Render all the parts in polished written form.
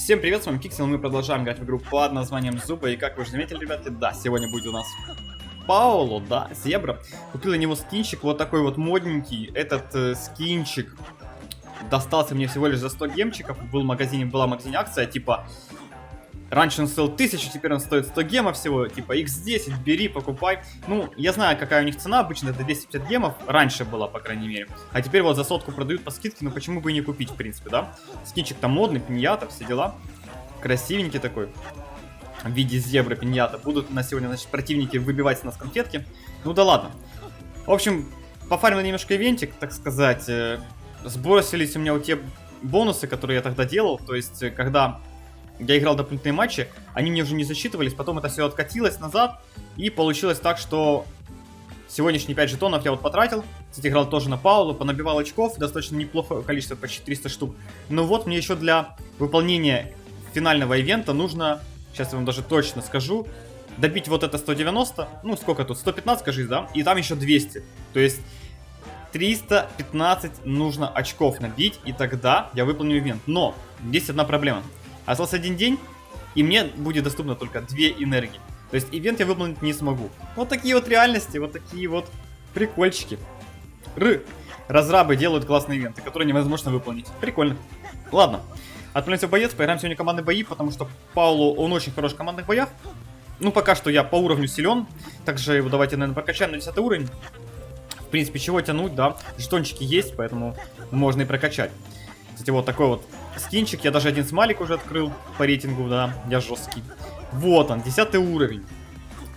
Всем привет, с вами Пиксел, мы продолжаем играть в игру под названием Зуба. И как вы уже заметили, ребятки, да, сегодня будет у нас Пауло, да, Зебра. Купил на него скинчик, вот такой вот модненький. Этот скинчик достался мне всего лишь за 100 гемчиков. Была в магазине акция, типа, раньше он стоил 1000, теперь он стоит 100 гемов всего, типа, x10, бери, покупай. Ну, я знаю, какая у них цена, обычно это 250 гемов, раньше была, по крайней мере. А теперь вот за сотку продают по скидке, ну почему бы и не купить, в принципе, да? Скинчик там модный, пиньята, все дела. Красивенький такой, в виде зебры, пиньята. Будут на сегодня, значит, противники выбивать с нас конфетки. Ну да ладно. В общем, пофармил немножко ивентик, так сказать. Сбросились у меня вот те бонусы, которые я тогда делал, то есть, когда... Я играл дополнительные матчи, они мне уже не засчитывались, потом это все откатилось назад, и получилось так, что сегодняшние 5 жетонов я вот потратил. Кстати, играл тоже на Паулу, понабивал очков, достаточно неплохое количество, почти 300 штук. Но вот мне еще для выполнения финального ивента нужно, сейчас я вам даже точно скажу, добить вот это 190, ну сколько тут, 115, кажись, да, и там еще 200, то есть 315 нужно очков набить, и тогда я выполню ивент. Но есть одна проблема. Остался один день, и мне будет доступно только 2 энергии. То есть ивент я выполнить не смогу. Вот такие вот реальности, вот такие вот прикольчики. Разрабы делают классные ивенты, которые невозможно выполнить. Прикольно. Ладно, отправляемся в боец, поиграем сегодня командные бои, потому что Паулу, он очень хорош в командных боях. Ну, пока что я по уровню силен. Также его давайте, наверное, прокачаем на 10 уровень. В принципе, чего тянуть, да. Жетончики есть, поэтому можно и прокачать. Кстати, вот такой вот скинчик. Я даже один смайлик уже открыл по рейтингу, да. Я жесткий. Вот он, 10 уровень.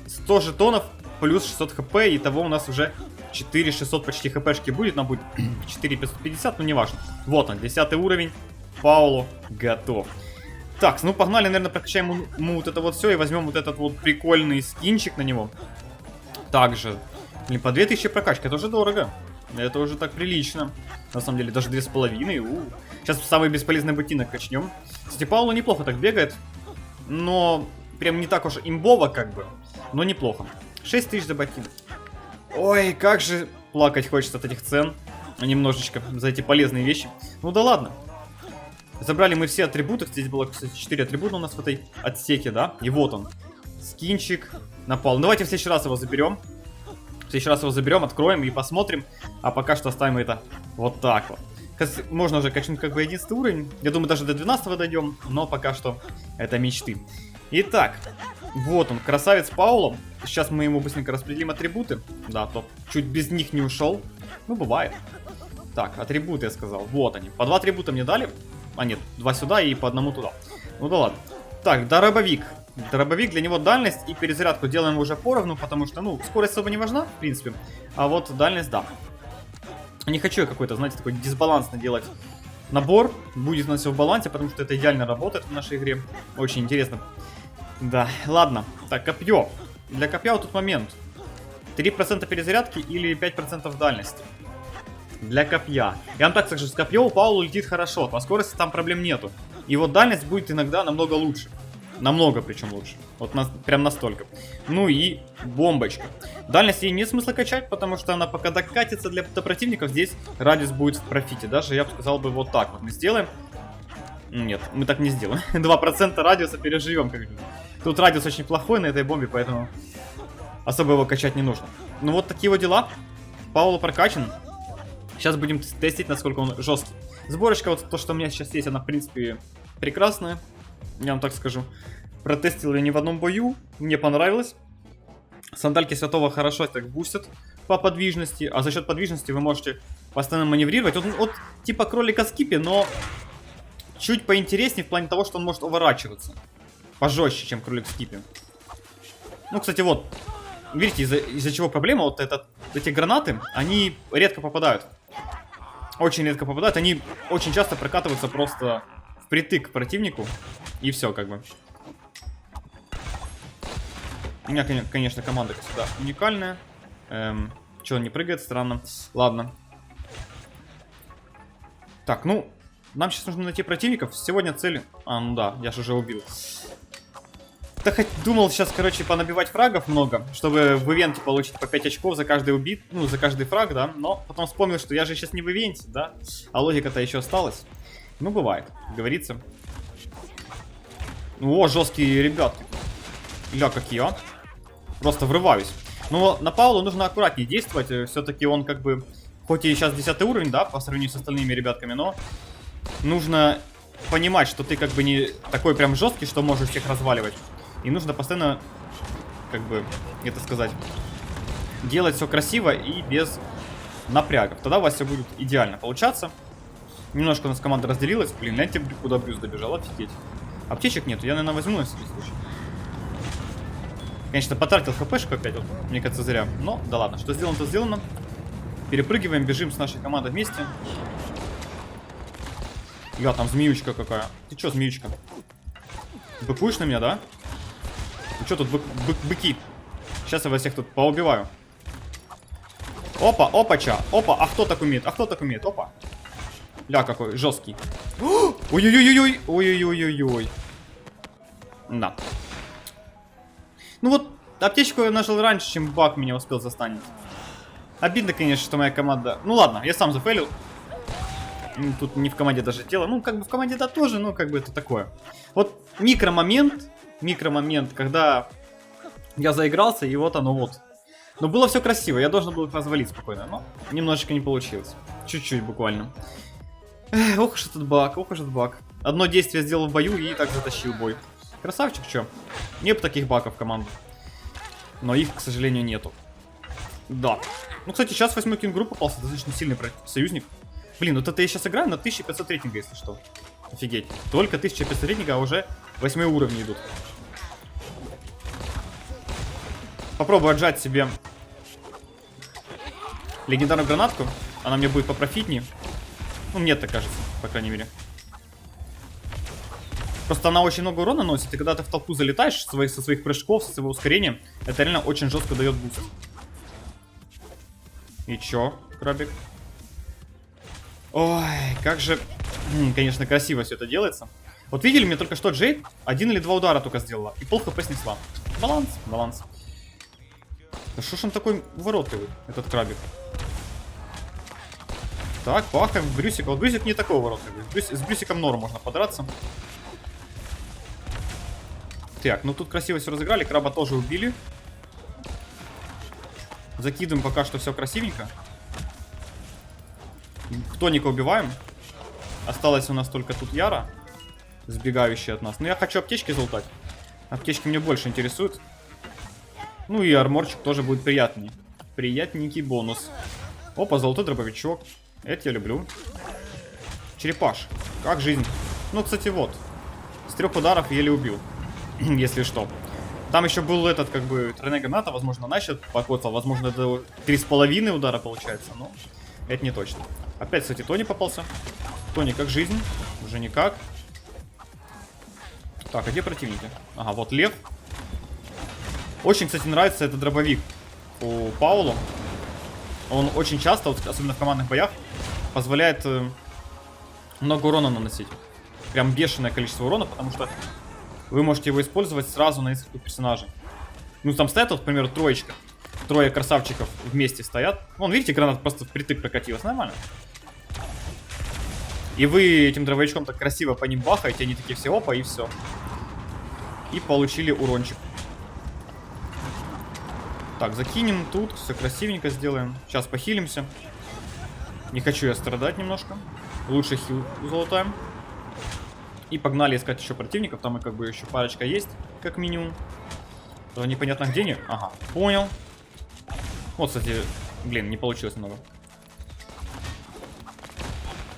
100 жетонов плюс 600 хп. И того у нас уже 4600 почти хпшки будет. Нам будет 4550, но не важно. Вот он, 10 уровень. Пауло готов. Так, ну погнали, наверное, прокачаем ему вот это вот все. И возьмем вот этот вот прикольный скинчик на него. Также, блин, по 2000 прокачка. Это уже дорого. Это уже так прилично. На самом деле, даже 2500. Сейчас самый бесполезный ботинок качнем. Кстати, Пауло неплохо так бегает. Но прям не так уж имбово, как бы. Но неплохо. 6000 за ботинок. Ой, как же плакать хочется от этих цен. Немножечко за эти полезные вещи. Ну да ладно. Забрали мы все атрибуты. Здесь было, кстати, 4 атрибута у нас в этой отсеке, да? И вот он. Скинчик на Пауло. Давайте в следующий раз его заберем. В следующий раз его заберем, откроем и посмотрим. А пока что оставим это вот так вот. Можно уже качнуть как бы 11 уровень. Я думаю, даже до 12 дойдем. Но пока что это мечты. Итак, вот он, красавец Пауло. Сейчас мы ему быстренько распределим атрибуты. Да, то чуть без них не ушел. Ну, бывает. Так, атрибуты я сказал. Вот они. По 2 атрибута мне дали. А нет, 2 сюда и по одному туда. Ну да ладно. Так, дробовик. Дробовик, для него дальность и перезарядку делаем уже поровну, потому что, ну, скорость особо не важна, в принципе. А вот дальность, да. Не хочу я какой-то, знаете, такой дисбалансный делать набор. Будет у нас все в балансе, потому что это идеально работает в нашей игре. Очень интересно. Да, ладно. Так, копье. Для копья вот тут момент. 3% перезарядки или 5% дальности. Для копья. Я вам так скажу, с копье у Паула летит хорошо. По скорости там проблем нету. И вот дальность будет иногда намного лучше. Намного причем лучше. Вот прям настолько. Ну и бомбочка. Дальность ей нет смысла качать, потому что она пока докатится до противников, здесь радиус будет в профите. Даже я бы сказал бы вот так вот мы сделаем. Нет, мы так не сделаем. 2% радиуса переживем. Как бы. Тут радиус очень плохой на этой бомбе, поэтому особо его качать не нужно. Ну вот такие вот дела. Пауло прокачан. Сейчас будем тестить, насколько он жесткий. Сборочка, вот то, что у меня сейчас есть, она в принципе прекрасная. Я вам так скажу. Протестил я не в одном бою. Мне понравилось. Сандальки Святого хорошо так бустят по подвижности. А за счет подвижности вы можете постоянно маневрировать. Вот типа кролика Скипи, но чуть поинтереснее в плане того, что он может уворачиваться. Пожестче, чем кролик Скипи. Ну, кстати, вот. Видите, из-за чего проблема? Вот эти гранаты, они редко попадают. Очень редко попадают. Они очень часто прокатываются просто впритык к противнику. И все, как бы. У меня, конечно, команда всегда уникальная. Че, он не прыгает? Странно. Ладно. Так, ну, нам сейчас нужно найти противников. Сегодня цель... А, ну да, я же уже убил. Да хоть думал сейчас, короче, понабивать фрагов много, чтобы в ивенте получить по 5 очков за каждый убит, ну, за каждый фраг, да. Но потом вспомнил, что я же сейчас не в ивенте, да. А логика-то еще осталась. Ну, бывает, как говорится. О, жесткие ребятки. Ля, какие, а. Просто врываюсь. Но на Паулу нужно аккуратнее действовать. Все-таки он как бы, хоть и сейчас 10 уровень, да, по сравнению с остальными ребятками, но нужно понимать, что ты как бы не такой прям жесткий, что можешь всех разваливать. И нужно постоянно, как бы, это сказать, делать все красиво и без напрягов. Тогда у вас все будет идеально получаться. Немножко у нас команда разделилась. Блин, знаете, куда Брюс добежал, офигеть. Аптечек нету, я, наверное, возьму на всякий случай. Конечно, потратил хпшку опять, вот, мне кажется, зря. Но, да ладно, что сделано, то сделано. Перепрыгиваем, бежим с нашей командой вместе. Я, там змеючка какая. Ты чё, змеючка? Быкуешь на меня, да? Ну чё тут, быки? Сейчас я вас всех тут поубиваю. Опа, опача, опа, а кто так умеет? А кто так умеет? Опа. Ля, какой жесткий. Ой-ой-ой-ой, ой-ой-ой-ой-ой. Да. Ну вот, аптечку я нашел раньше, чем баг меня успел застанить. Обидно, конечно, что моя команда... Ну ладно, я сам зафейлил. Тут не в команде даже дело. Ну, как бы в команде да тоже, но как бы это такое. Вот микромомент, когда я заигрался, и вот оно вот. Но было все красиво, я должен был их развалить спокойно, но немножечко не получилось. Чуть-чуть буквально. Эх, ох уж этот баг, ох уж этот баг. Одно действие сделал в бою и так затащил бой. Красавчик, чё? Нет таких багов в команду. Но их, к сожалению, нету. Да. Ну, кстати, сейчас 8-й кенгуру попался, достаточно сильный союзник. Блин, вот это я сейчас играю на 1500 рейтинга, если что. Офигеть. Только 1500 рейтинга, а уже 8 уровни идут. Попробую отжать себе легендарную гранатку. Она мне будет попрофитнее. Ну, мне так кажется, по крайней мере. Просто она очень много урона носит, и когда ты в толпу залетаешь со своих прыжков, со своего ускорения, это реально очень жестко дает буст. И чё, крабик? Ой, как же, конечно, красиво все это делается. Вот видели, мне только что Джейд 1 или 2 удара только сделала, и пол хп снесла. Баланс, баланс. Да что ж он такой воротливый, этот крабик? Так, пахаем в Брюсика. Вот Брюсик не такой воротливый. С Брюсиком норм можно подраться. Так, ну тут красиво все разыграли. Краба тоже убили. Закидываем пока что все красивенько. Хтоника убиваем. Осталось у нас только тут Яра, сбегающая от нас. Но я хочу аптечки залутать. Аптечки меня больше интересуют. Ну и арморчик тоже будет приятней. Приятненький бонус. Опа, золотой дробовичок. Это я люблю. Черепаш. Как жизнь. Ну, кстати, вот. С 3 ударов еле убил. Если что. Там еще был этот, как бы, тройная граната. Возможно, она еще покоцал. Возможно, это 3,5 удара получается. Но это не точно. Опять, кстати, Тони попался. Тони, как жизнь? Уже никак. Так, а где противники? Ага, вот Лев. Очень, кстати, нравится этот дробовик у Паулу. Он очень часто, вот, особенно в командных боях, позволяет много урона наносить. Прям бешеное количество урона, потому что вы можете его использовать сразу на несколько персонажей. Ну, там стоят, вот, к примеру, троечка. Трое красавчиков вместе стоят. Вон, видите, гранат просто впритык прокатилась. Нормально. И вы этим дробовичком так красиво по ним бахаете, они такие все, опа, и все. И получили урончик. Так, закинем тут, все красивенько сделаем. Сейчас похилимся. Не хочу я страдать немножко. Лучше хил залутаем. И погнали искать еще противников. Там и как бы еще парочка есть, как минимум. Тоже непонятно где они. Ага, понял. Вот, кстати, блин, не получилось много.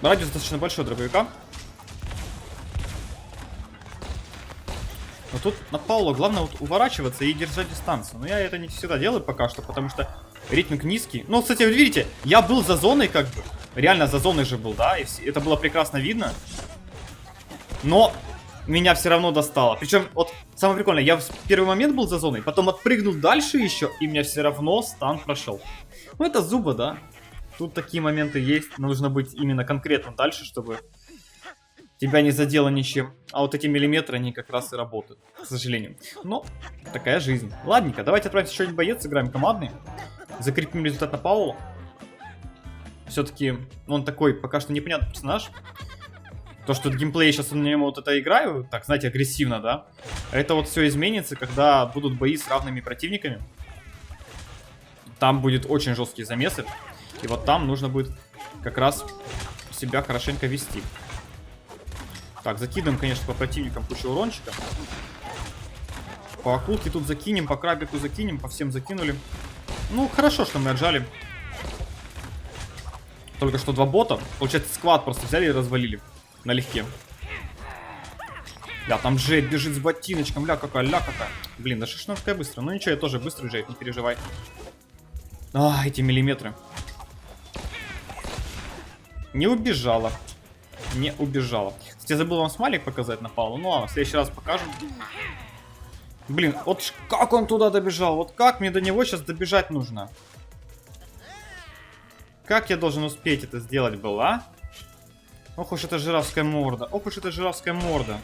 Радиус достаточно большой дробовика. Но тут на Паулу главное вот уворачиваться и держать дистанцию. Но я это не всегда делаю пока что, потому что рейтинг низкий. Ну, кстати, вы видите, я был за зоной как бы. Реально за зоной же был, да, и это было прекрасно видно. Но меня все равно достало. Причем, вот, самое прикольное, я в первый момент был за зоной, потом отпрыгнул дальше еще, и меня все равно стан прошел. Ну, это зуба, да. Тут такие моменты есть, нужно быть именно конкретно дальше, чтобы тебя не задело ничем. А вот эти миллиметры, они как раз и работают, к сожалению. Но такая жизнь. Ладненько, давайте отправимся еще один боец, сыграем командный. Закрепим результат на Паулу. Все-таки он такой пока что непонятный персонаж. то, что геймплей сейчас на нем вот это играю, так, знаете, агрессивно, да, это вот все изменится, когда будут бои с равными противниками. Там будет очень жесткие замесы, и вот там нужно будет как раз себя хорошенько вести. Так, закидываем, конечно, по противникам кучу урончика. По акулке тут закинем, по крабику закинем, по всем закинули. Ну, хорошо, что мы отжали. Только что 2 бота. Получается, сквад просто взяли и развалили. Налегке. Да, там Джейд бежит с ботиночком. Ля какая, ля какая. Блин, да что ж она такая быстрая. Ну ничего, я тоже быстрый Джейд, не переживай. А, эти миллиметры. Не убежала. Не убежала. Кстати, я забыл вам смайлик показать на Павла. Ну ладно, в следующий раз покажем. Блин, вот как он туда добежал? Вот как мне до него сейчас добежать нужно? Как я должен успеть это сделать было, а? Ох уж это жирафская морда. Ох уж это жирафская морда.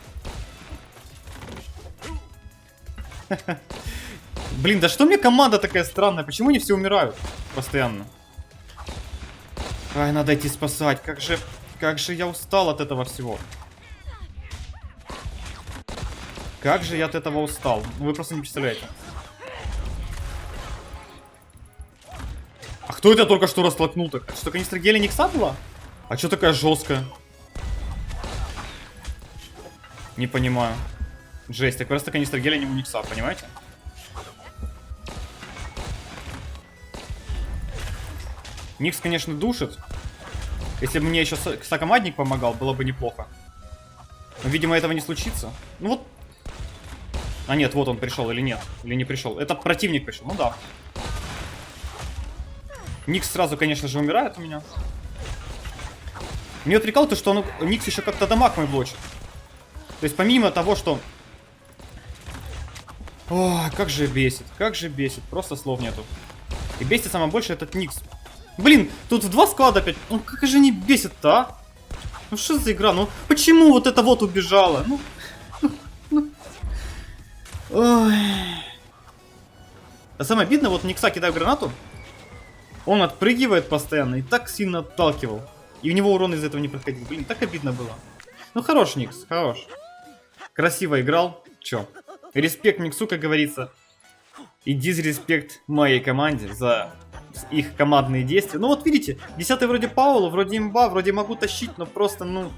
Блин, да что мне команда такая странная? Почему они все умирают постоянно? Ай, надо идти спасать. Как же я устал от этого всего. Как же я от этого устал. Вы просто не представляете. А кто это только что растолкнул-то? Что, канистра геля Никса была? А что такая жесткая? Не понимаю. Жесть, так просто канистра геля не у Никса, понимаете? Никс, конечно, душит. Если бы мне еще сокомандник помогал, было бы неплохо. Но, видимо, этого не случится. Ну вот. А нет, вот он пришел или нет. Или не пришел. Это противник пришел, ну да. Никс сразу, конечно же, умирает у меня. Мне отвлекало то, что Никс еще как-то дамаг мой блочит. То есть помимо того, что... Ой, как же бесит, просто слов нету. И бесит самое больше этот Никс. Блин, тут в 2 склада опять. Ну как же не бесит-то, а? Ну что за игра? Ну почему вот это вот убежало? Ну. Ой. А самое обидное, вот Никса кидаю гранату. Он отпрыгивает постоянно и так сильно отталкивал. И у него урон из этого не проходил. Блин, так обидно было. Ну хорош Никс, хорош. Красиво играл. Чё? Респект Никсу, как говорится. И дизреспект моей команде за их командные действия. Ну вот видите, 10-й вроде Паулу, вроде имба, вроде могу тащить, но просто, ну,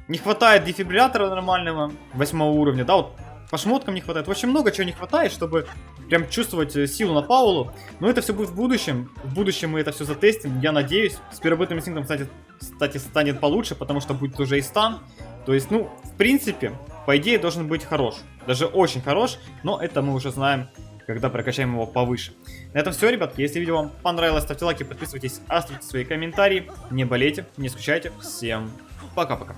не хватает дефибриллятора нормального 8 уровня, да, вот по шмоткам не хватает. В общем, много чего не хватает, чтобы прям чувствовать силу на Паулу. Но это все будет в будущем. В будущем мы это все затестим, я надеюсь. С первобытным инстинктом, кстати, станет получше, потому что будет уже и стан. То есть, ну, в принципе, по идее, должен быть хорош. Даже очень хорош, но это мы уже знаем, когда прокачаем его повыше. На этом все, ребятки. Если видео вам понравилось, ставьте лайки, подписывайтесь, оставьте свои комментарии. Не болейте, не скучайте. Всем пока-пока.